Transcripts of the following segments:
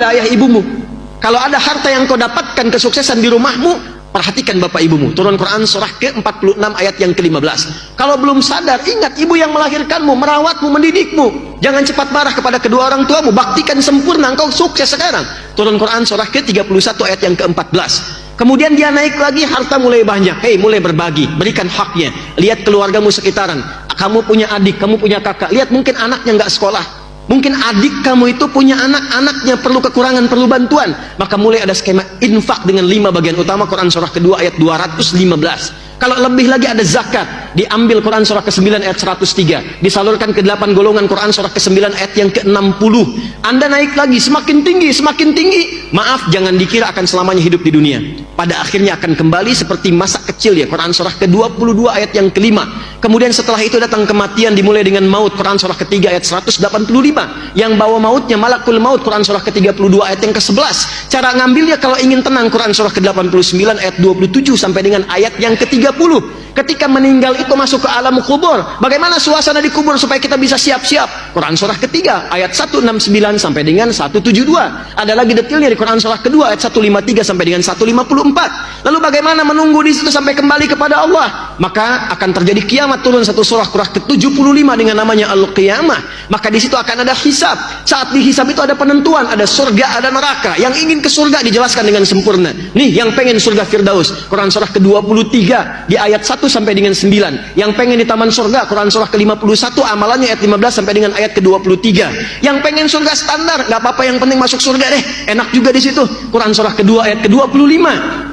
ayah ibumu. Kalau ada harta yang kau dapatkan kesuksesan di rumahmu, perhatikan bapak ibumu. Turun Quran surah ke-46 ayat yang ke-15. Kalau belum sadar, ingat ibu yang melahirkanmu, merawatmu, mendidikmu. Jangan cepat marah kepada kedua orang tuamu, baktikan sempurna, engkau sukses sekarang. Turun Quran surah ke-31 ayat yang ke-14. Kemudian dia naik lagi, harta mulai banyak. Hei, mulai berbagi, berikan haknya. Lihat keluargamu sekitaran. Kamu punya adik, kamu punya kakak. Lihat mungkin anaknya nggak sekolah. Mungkin adik kamu itu punya anak-anaknya perlu kekurangan, perlu bantuan. Maka mulai ada skema infak dengan 5 bagian utama. Quran surah kedua ayat 215. Kalau lebih lagi ada zakat, diambil Quran surah ke-9 ayat 103, disalurkan ke 8 golongan. Quran surah ke-9 ayat yang ke-60. Anda naik lagi, semakin tinggi, semakin tinggi. Maaf, jangan dikira akan selamanya hidup di dunia. Pada akhirnya akan kembali seperti masa kecil ya. Quran surah ke-22 ayat yang ke-5. Kemudian setelah itu datang kematian, dimulai dengan maut. Quran surah ke-3 ayat 185. Yang bawa mautnya malakul maut. Quran surah ke-32 ayat yang ke-11. Cara ngambilnya kalau ingin tenang, Quran surah ke-89 ayat 27 sampai dengan ayat yang ke-30. Ketika meninggal itu masuk ke alam kubur, bagaimana suasana di kubur supaya kita bisa siap-siap? Quran surah ketiga ayat 169 sampai dengan 172. Ada lagi detailnya di Quran surah kedua ayat 153 sampai dengan 154. Lalu bagaimana menunggu di situ sampai kembali kepada Allah? Maka akan terjadi kiamat. Turun satu surah ke-75 dengan namanya Al-Qiyamah. Maka di situ akan ada hisab. Saat dihisab itu ada penentuan, ada surga, ada neraka. Yang ingin ke surga dijelaskan dengan sempurna. Nih, yang pengen surga Firdaus, Quran surah ke-23 di ayat 1 sampai dengan 9. Yang pengen di taman surga, Quran surah ke-51 amalannya ayat 15 sampai dengan ayat ke-23. Yang pengen surga standar, nggak apa-apa, yang penting masuk surga deh, enak juga di situ. Quran surah kedua ayat ke-25.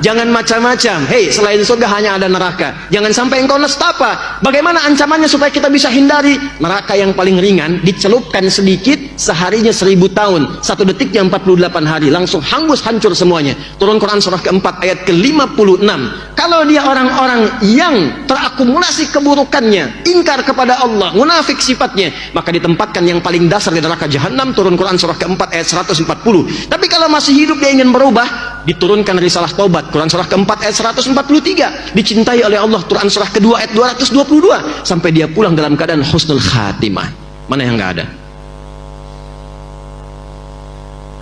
Jangan macam-macam. Hei, selain surga hanya ada neraka. Jangan sampai engkau nestapa. Bagaimana ancamannya supaya kita bisa hindari? Neraka yang paling ringan dicelupkan sedikit, seharinya 1000 tahun, 1 detiknya 48 hari, langsung hangus, hancur semuanya. Turun Quran surah keempat ayat ke-56. Kalau dia orang-orang yang terakumulasi keburukannya, ingkar kepada Allah, munafik sifatnya, maka ditempatkan yang paling dasar di neraka jahanam. Turun Quran surah keempat ayat 140. Tapi kalau masih hidup dia ingin berubah, diturunkan risalah taubat. Quran surah keempat ayat 143. Dicintai oleh Allah. Quran surah kedua ayat 222. Sampai dia pulang dalam keadaan husnul khatimah. Mana yang nggak ada?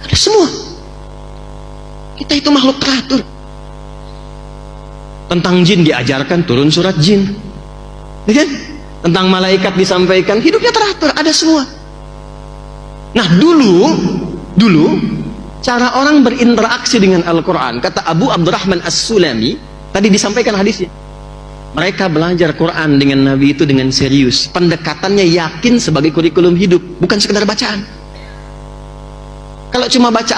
Ada semua. Kita itu makhluk teratur. Tentang jin diajarkan, turun surat jin, ya kan? Tentang malaikat disampaikan, hidupnya teratur, ada semua. Nah, dulu cara orang berinteraksi dengan Al-Quran, kata Abu Abdurrahman As-Sulami, tadi disampaikan hadisnya, mereka belajar Quran dengan Nabi itu dengan serius, pendekatannya yakin sebagai kurikulum hidup, bukan sekedar bacaan. Kalau cuma baca